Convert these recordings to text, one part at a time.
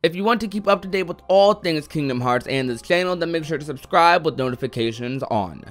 If you want to keep up to date with all things Kingdom Hearts and this channel, then make sure to subscribe with notifications on.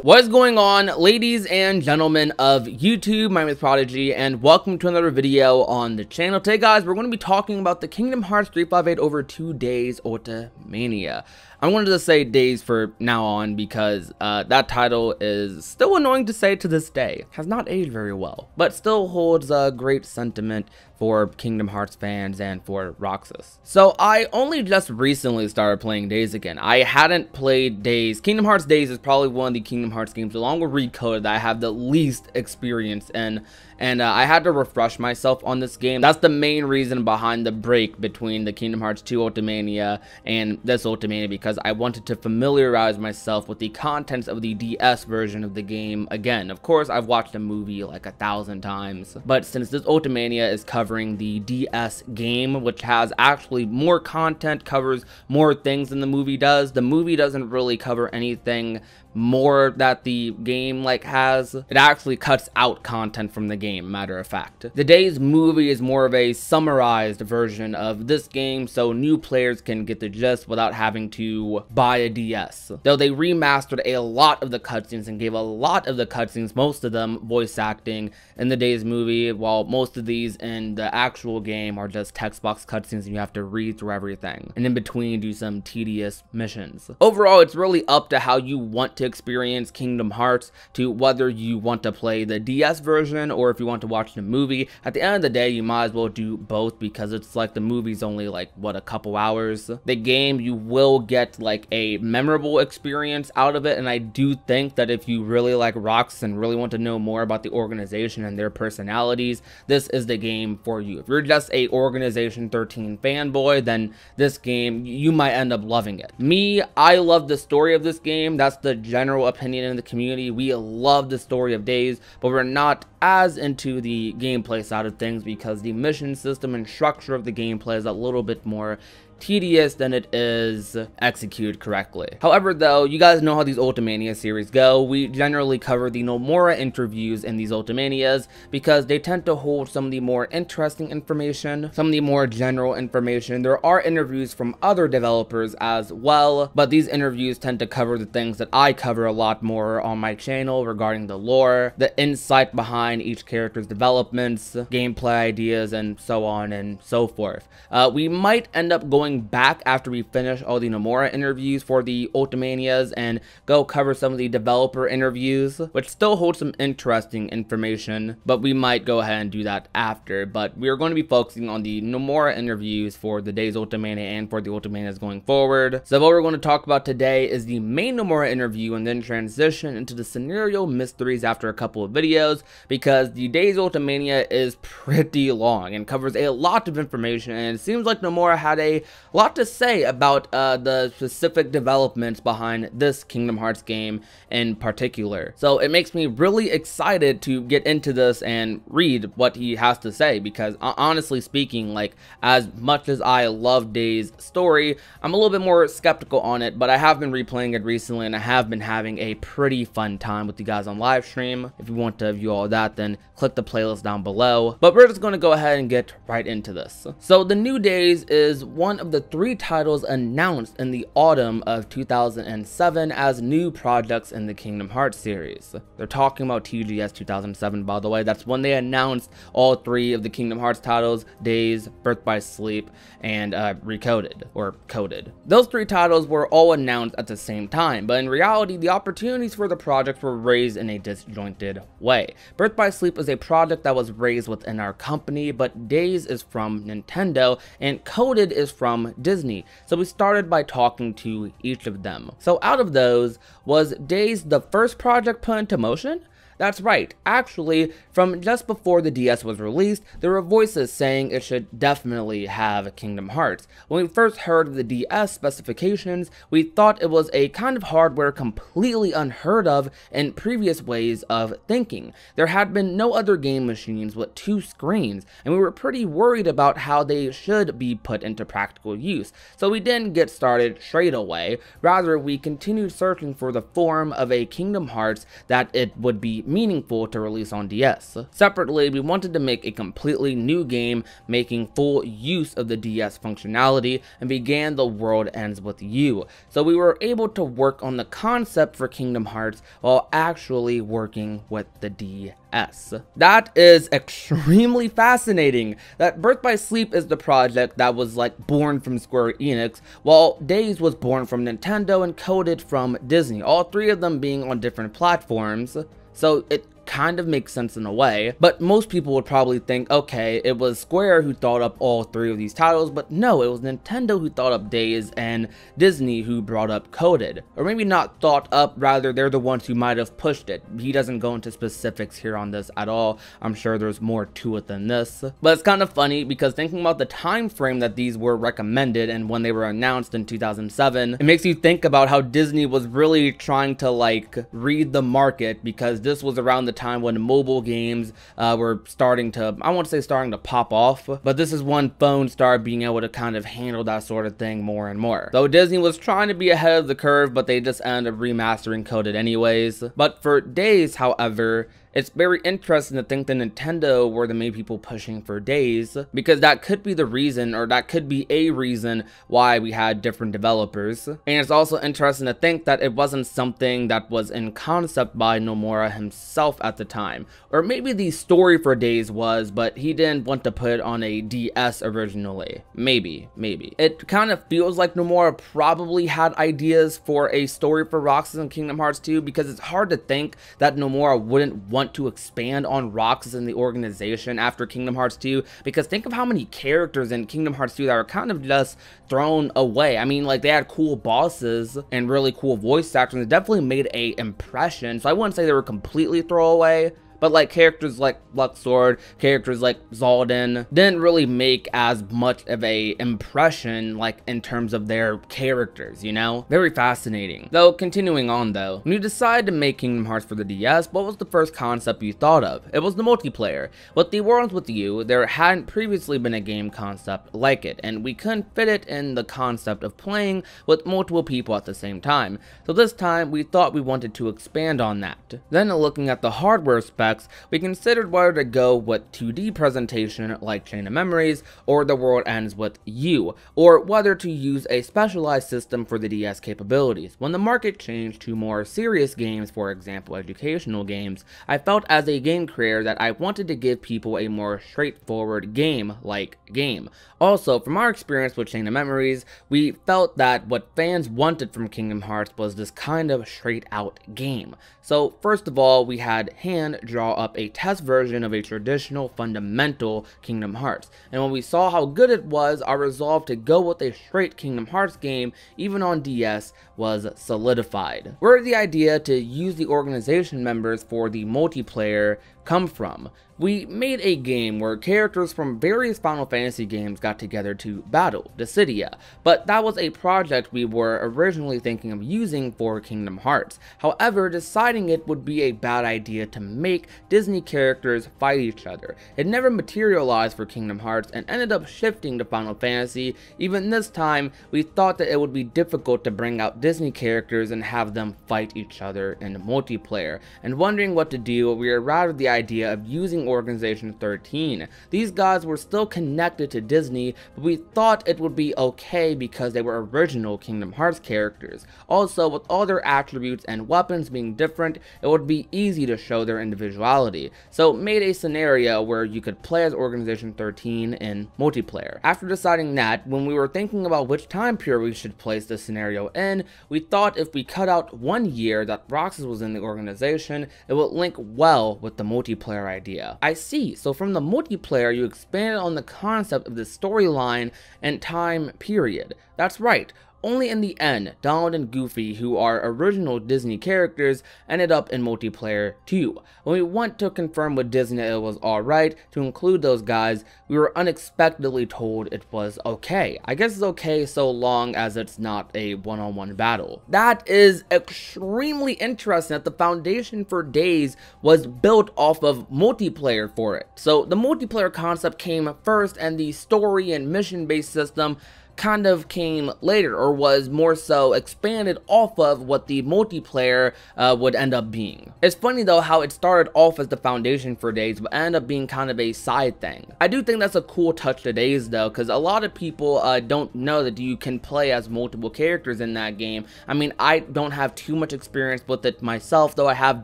What is going on, ladies and gentlemen of YouTube? My name is Prodigy, and welcome to another video on the channel. Today, guys, we're going to be talking about the Kingdom Hearts 358 over 2 Days Ultimania. I wanted to say days for now on because that title is still annoying to say to this day. Has not aged very well, but still holds a great sentiment for Kingdom Hearts fans and for Roxas. So I only just recently started playing Days again. I hadn't played Days. Kingdom Hearts Days is probably one of the Kingdom Hearts games, along with Recoded, that I have the least experience in. And I had to refresh myself on this game. That's the main reason behind the break between the Kingdom Hearts 2 Ultimania and this Ultimania, because I wanted to familiarize myself with the contents of the DS version of the game again. Of course, I've watched the movie like 1,000 times, but since this Ultimania is covering the DS game, which has actually more content, covers more things than the movie does. The movie doesn't really cover anything more that the game has. It actually cuts out content from the game, matter of fact. The Days movie is more of a summarized version of this game, so new players can get the gist without having to buy a DS. Though they remastered a lot of the cutscenes and gave a lot of the cutscenes, most of them voice acting, in the Days movie, while most of these in the actual game are just text box cutscenes and you have to read through everything, and in between do some tedious missions. Overall, it's really up to how you want to experience Kingdom Hearts, to whether you want to play the DS version or if you want to watch the movie. At the end of the day, you might as well do both, because it's like the movie's only what, a couple hours. The game, you will get a memorable experience out of it, and I do think that if you really like Roxas and really want to know more about the organization and their personalities, this is the game for you. If you're just a Organization 13 fanboy, then this game, you might end up loving it. Me, I love the story of this game. That's the general opinion in the community. We love the story of Days, but we're not as into the gameplay side of things because the mission system and structure of the gameplay is a little bit more tedious than it is executed correctly. However, though, you guys know how these Ultimania series go. We generally cover the Nomura interviews in these Ultimanias because they tend to hold some of the more interesting information, some of the more general information. There are interviews from other developers as well, but these interviews tend to cover the things that I cover a lot more on my channel regarding the lore, the insight behind each character's developments, gameplay ideas, and so on and so forth. We might end up going back after we finish all the Nomura interviews for the Ultimanias and go cover some of the developer interviews, which still hold some interesting information, but we might go ahead and do that after. But we are going to be focusing on the Nomura interviews for the Days Ultimania and for the Ultimanias going forward. So what we're going to talk about today is the main Nomura interview and then transition into the scenario mysteries after a couple of videos, because the Days Ultimania is pretty long and covers a lot of information, and it seems like Nomura had a lot to say about the specific developments behind this Kingdom Hearts game in particular. So it makes me really excited to get into this and read what he has to say, because honestly speaking, as much as I love Days' story, I'm a little bit more skeptical on it, but I have been replaying it recently and I have been having a pretty fun time with you guys on live stream. If you want to view all that, then click the playlist down below. But we're just going to go ahead and get right into this. So the New Days is one of the 3 titles announced in the autumn of 2007 as new projects in the Kingdom Hearts series. They're talking about TGS 2007, by the way. That's when they announced all 3 of the Kingdom Hearts titles: Days, Birth by Sleep, and Recoded, or Coded. Those 3 titles were all announced at the same time, but in reality, the opportunities for the projects were raised in a disjointed way. Birth by Sleep is a project that was raised within our company, but Days is from Nintendo, and Coded is from Disney. So we started by talking to each of them. So out of those, was Days the first project put into motion? That's right, actually, from just before the DS was released, there were voices saying it should definitely have Kingdom Hearts. When we first heard of the DS specifications, we thought it was a kind of hardware completely unheard of in previous ways of thinking. There had been no other game machines with 2 screens, and we were pretty worried about how they should be put into practical use. So we didn't get started straight away, rather we continued searching for the form of a Kingdom Hearts that it would be meaningful to release on DS. Separately, we wanted to make a completely new game making full use of the DS functionality and began The World Ends With You, so we were able to work on the concept for Kingdom Hearts while actually working with the DS. That is extremely fascinating, that Birth by Sleep is the project that was like born from Square Enix, while Days was born from Nintendo and coded from Disney, all three of them being on different platforms. So it kind of makes sense in a way, but most people would probably think, okay, it was Square who thought up all three of these titles, but no, it was Nintendo who thought up Days and Disney who brought up Coded. Or maybe not thought up, rather they're the ones who might have pushed it. He doesn't go into specifics here on this at all. I'm sure there's more to it than this. But it's kind of funny because thinking about the time frame that these were recommended and when they were announced in 2007, it makes you think about how Disney was really trying to like read the market, because this was around the time when mobile games were starting to, I won't say starting to pop off, but this is when phones started being able to kind of handle that sort of thing more and more. So Disney was trying to be ahead of the curve, but they just ended up remastering Coded anyways. But for Days, however, it's very interesting to think that Nintendo were the main people pushing for Days, because that could be the reason, or that could be a reason why we had different developers. And it's also interesting to think that it wasn't something that was in concept by Nomura himself at the time. Or maybe the story for Days was, but he didn't want to put it on a DS originally. Maybe. It kind of feels like Nomura probably had ideas for a story for Roxas in Kingdom Hearts 2, because it's hard to think that Nomura wouldn't want to expand on Roxas in the organization after Kingdom Hearts 2, because think of how many characters in Kingdom Hearts 2 that were kind of just thrown away. I mean, like, they had cool bosses and really cool voice actors, and it definitely made a impression, so I wouldn't say they were completely throwaway. But like characters like Luxord, characters like Xaldin didn't really make as much of a impression like in terms of their characters, you know? Very fascinating. Though continuing on though, when you decided to make Kingdom Hearts for the DS, what was the first concept you thought of? It was the multiplayer. With The World Ends With You, there hadn't previously been a game concept like it, and we couldn't fit it in the concept of playing with multiple people at the same time. So this time we thought we wanted to expand on that. Then looking at the hardware specs, we considered whether to go with 2D presentation like Chain of Memories or The World Ends With You, or whether to use a specialized system for the DS capabilities. When the market changed to more serious games, for example educational games, I felt as a game creator that I wanted to give people a more straightforward game-like game. Also, from our experience with Chain of Memories, we felt that what fans wanted from Kingdom Hearts was this kind of straight-out game. So first of all, we had hand draw up a test version of a traditional fundamental Kingdom Hearts, and when we saw how good it was, our resolve to go with a straight Kingdom Hearts game, even on DS, was solidified. Where did the idea to use the organization members for the multiplayer come from? We made a game where characters from various Final Fantasy games got together to battle Dissidia, but that was a project we were originally thinking of using for Kingdom Hearts. However, deciding it would be a bad idea to make Disney characters fight each other. It never materialized for Kingdom Hearts and ended up shifting to Final Fantasy. Even this time, we thought that it would be difficult to bring out Disney characters and have them fight each other in multiplayer, and wondering what to do, we arrived at the idea of using Organization 13. These guys were still connected to Disney, but we thought it would be okay because they were original Kingdom Hearts characters. Also, with all their attributes and weapons being different, it would be easy to show their individuality. So made a scenario where you could play as Organization 13 in multiplayer. After deciding that, when we were thinking about which time period we should place this scenario in, we thought if we cut out 1 year that Roxas was in the organization, it would link well with the multiplayer idea. I see, so from the multiplayer you expanded on the concept of the storyline and time period. That's right. Only in the end, Donald and Goofy, who are original Disney characters, ended up in multiplayer too. When we went to confirm with Disney it was alright to include those guys, we were unexpectedly told it was okay. I guess it's okay so long as it's not a one-on-one battle. That is extremely interesting that the foundation for Days was built off of multiplayer for it. So the multiplayer concept came first and the story and mission-based system kind of came later, or was more so expanded off of what the multiplayer would end up being. It's funny though how it started off as the foundation for Days, but ended up being kind of a side thing. I do think that's a cool touch to Days though, because a lot of people don't know that you can play as multiple characters in that game. I mean, I don't have too much experience with it myself, though I have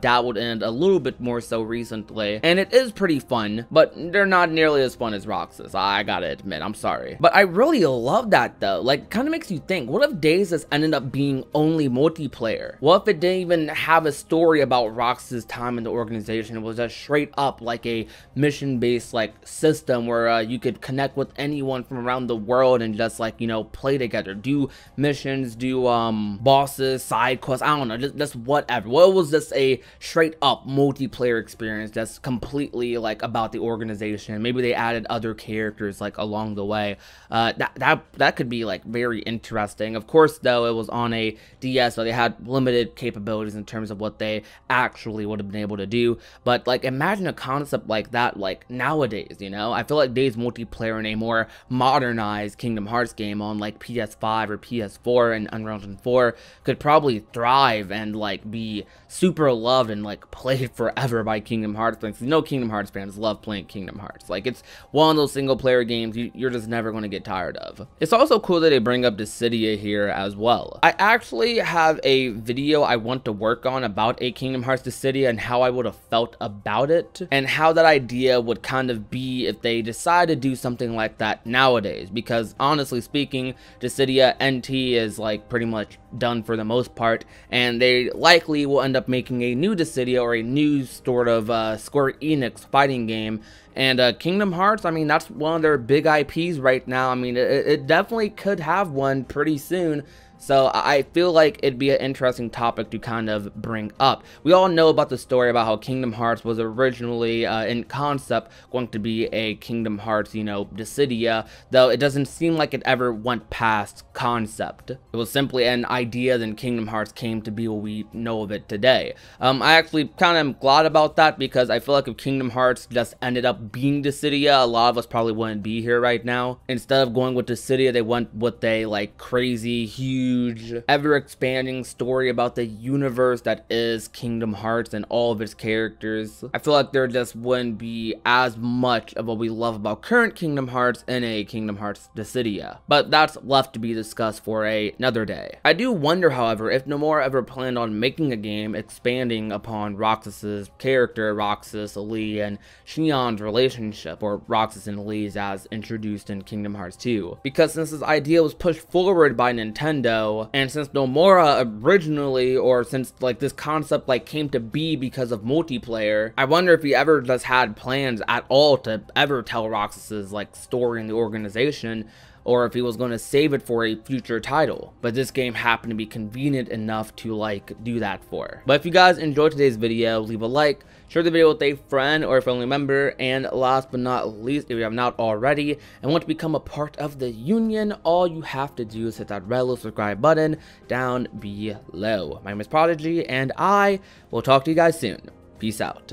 dabbled in it a little bit more so recently, and it is pretty fun, but they're not nearly as fun as Roxas, I gotta admit, I'm sorry. But I really love that though, like, kind of makes you think, what if Days has ended up being only multiplayer? What if it didn't even have a story about Roxas' time in the organization? It was just straight up like a mission-based like system where you could connect with anyone from around the world and just like, you know, play together, do missions, do bosses, side quests, I don't know, just whatever. What was this a straight up multiplayer experience that's completely like about the organization? Maybe they added other characters like along the way. That could be like very interesting. Of course though, it was on a DS, so they had limited capabilities in terms of what they actually would have been able to do. But like, imagine a concept like that like nowadays, you know? I feel like Days multiplayer in a more modernized Kingdom Hearts game on like PS5 or PS4 and Unreal Engine 4 could probably thrive and like be super loved and like played forever by Kingdom Hearts fans. You know, Kingdom Hearts fans love playing Kingdom Hearts. Like, it's one of those single player games you're just never going to get tired of. It's also cool that they bring up Dissidia here as well. I actually have a video I want to work on about a Kingdom Hearts Dissidia and how I would have felt about it, and how that idea would kind of be if they decide to do something like that nowadays, because honestly speaking, Dissidia NT is like pretty much done for the most part, and they likely will end up making a new Dissidia or a new sort of Square Enix fighting game. And Kingdom Hearts, I mean, that's one of their big IPs right now. I mean, it definitely could have one pretty soon. So I feel like it'd be an interesting topic to kind of bring up. We all know about the story about how Kingdom Hearts was originally, in concept, going to be a Kingdom Hearts, you know, Dissidia, though it doesn't seem like it ever went past concept. It was simply an idea, then Kingdom Hearts came to be what we know of it today. I actually kind of am glad about that, because I feel like if Kingdom Hearts just ended up being Dissidia, a lot of us probably wouldn't be here right now. Instead of going with Dissidia, they went with a like crazy, huge, ever-expanding story about the universe that is Kingdom Hearts and all of its characters. I feel like there just wouldn't be as much of what we love about current Kingdom Hearts in a Kingdom Hearts Dissidia, but that's left to be discussed for another day. I do wonder, however, if Nomura ever planned on making a game expanding upon Roxas's character, Roxas, Lee, and Xian's relationship, or Roxas and Lee's as introduced in Kingdom Hearts 2, because since this idea was pushed forward by Nintendo, and since Nomura originally, or since like this concept like came to be because of multiplayer, I wonder if he ever just had plans at all to ever tell Roxas's like story in the organization, or if he was going to save it for a future title. But this game happened to be convenient enough to like do that for. But if you guys enjoyed today's video, leave a like, share the video with a friend or a family member, and last but not least, if you have not already and want to become a part of the Union, all you have to do is hit that red little subscribe button down below. My name is Prodigy, and I will talk to you guys soon. Peace out.